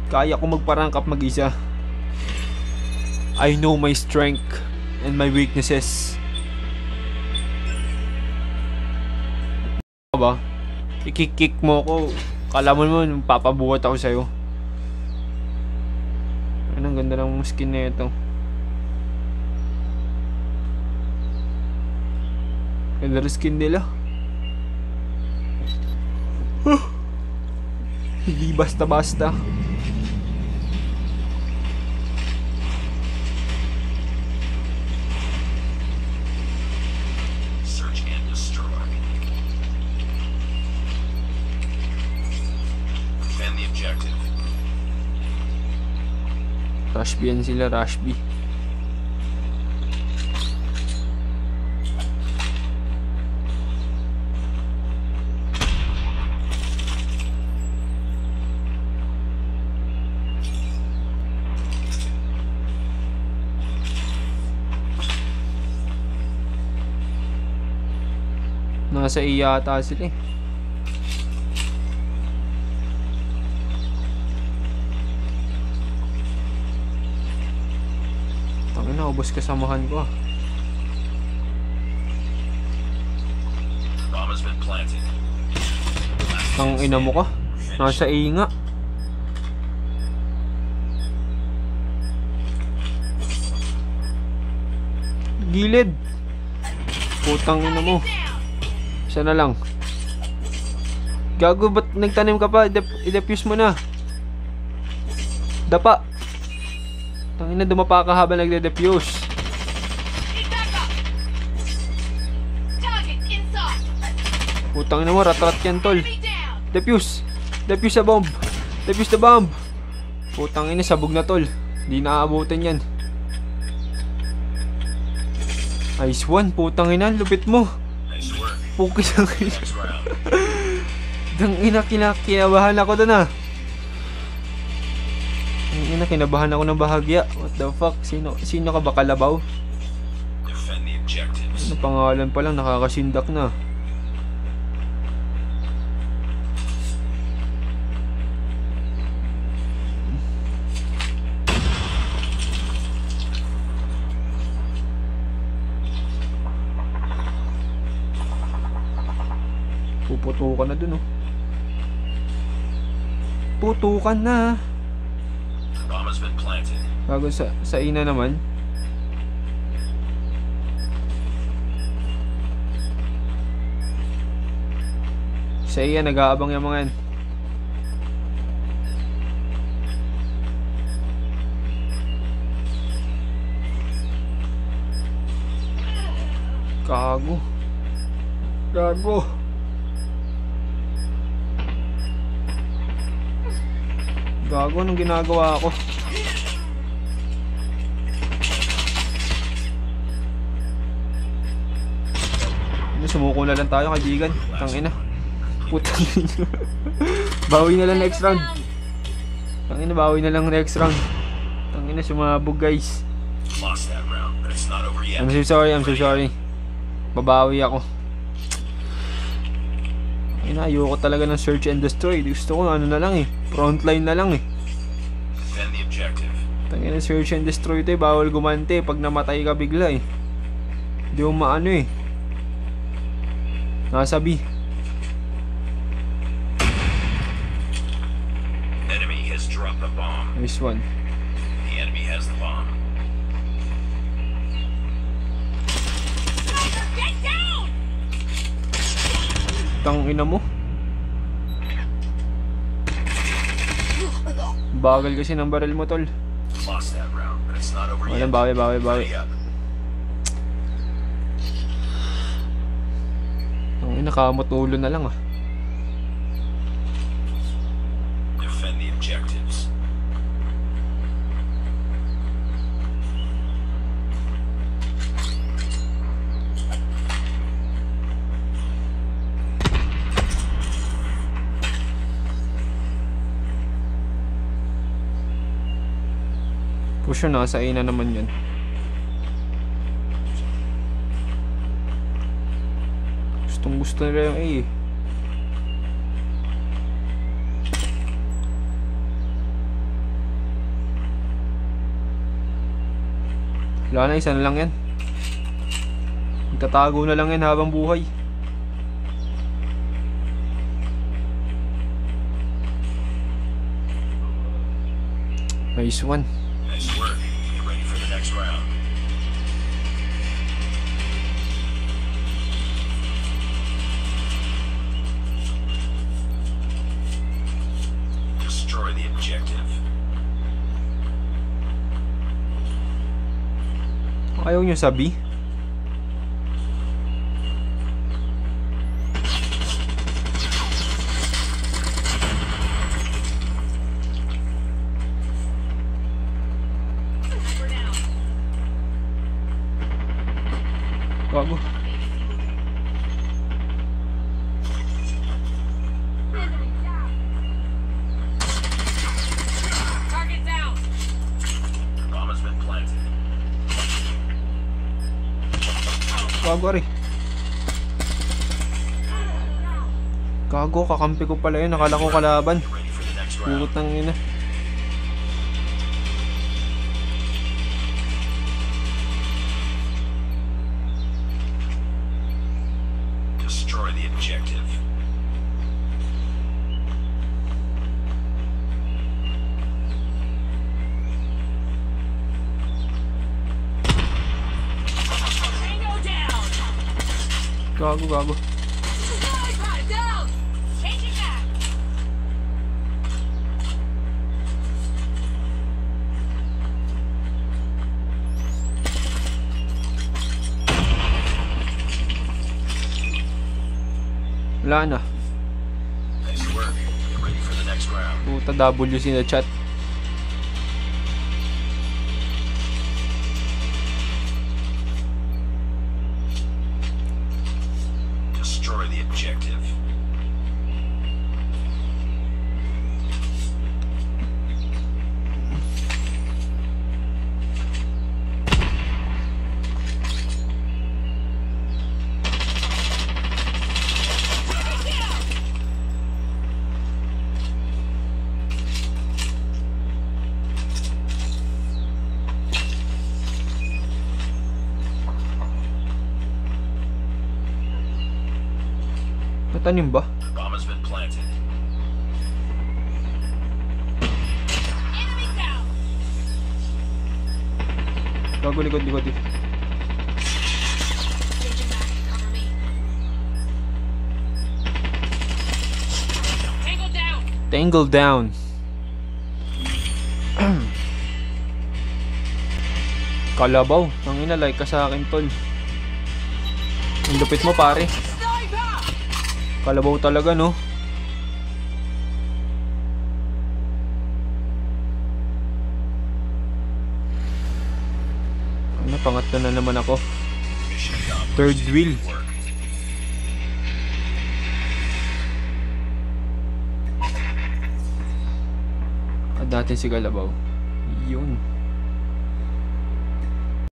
Kaya ko magpa-rank up mag-isa. I know my strength and my weaknesses. Ba? I-kick mo ko. Kala mo naman papabuhat ako sa'yo. Ang ganda ng skin na ito. Ganda rin skin nila. Hindi basta-basta. Search and destroy. Defend the objective. Rush B yan sila, Rush B. Nasa iya ata sila eh. Tangina, ubos kasamahan ko ah. Bomb has been planted. Ang ina mo ka. Nasa iya nga. Gilid. Putang ina mo. Isa na lang. Gago, ba't nagtanim ka pa? I-defuse mo na. Dapa. Tangina, dumapa ka habang nagde-defuse. Putang ina mo, rat-rat yan tol. Defuse. Defuse the bomb. Defuse the bomb. Putang ina, sabog na tol. Di naaabutin yan. Nice one, putang ina, lupit mo. Focus ang ina. Dang ina, kinabahan ako doon ah. Dang ina, kinabahan ako ng bahagya. What the fuck? Sino ka ba, kalabaw? Ano pangalan pa lang, nakakasindak na. Puputukan na dun oh. Putukan na. Bago sa ina naman. Sa iya nag-aabang yung mga yan. Gago. Gago. Gago, anong ginagawa ko? Sumuko na lang tayo, kaibigan. Tangina. Putang ina. Bawi na lang next round. Tangina, bawi na lang next round. Tangina, sumabog guys. I'm so sorry, I'm so sorry. Babawi ako. Ayoko talaga ng search and destroy. Gusto ko ano na lang eh, frontline na lang eh. Tangina, search and destroy ito eh, bawal gumante pag namatay ka bigla eh. Hindi mo maano eh. Nasa B. Nice one. The enemy has the bomb. Tangina mo. Bagal kasi ng barrel mo tol. Walang bawi. Ang nakamutulo na lang ah. Defend the objectives. Push yun, nasa A na naman yun. Gustong gusto nila yung A eh. Wala na, isa na lang yan. Magtatago na lang yan habang buhay. Nice one. Nice work. Get ready for the next round. Destroy the objective. Ayaw nyo sabi? Gago. Target down. Bomb has been planted. Gago ari. Gago, kakampi ko pala yun. Nakala ko kalaban. Get ready for the next round. Purot ng ina. Destroy the objective. Tango down. Gago, gago. Sniper down. Changing back. Wala na. Nice work. Get ready for the next round. Puta, WC na chat. Destroy the objective. Natanim ba? Bomb has been planted. Enemy down. Gago, likod, likod. Changing back. Cover me. Tango down. Tangle down. Kalabaw. Ang ina, like ka sa akin, tol. Ang lupit mo, pare. Sniper. Kalabaw talaga, no? Ano, pangatlo na naman ako. Mission accomplished. Third wheel. Good work. Dati si Kalabaw. Yun.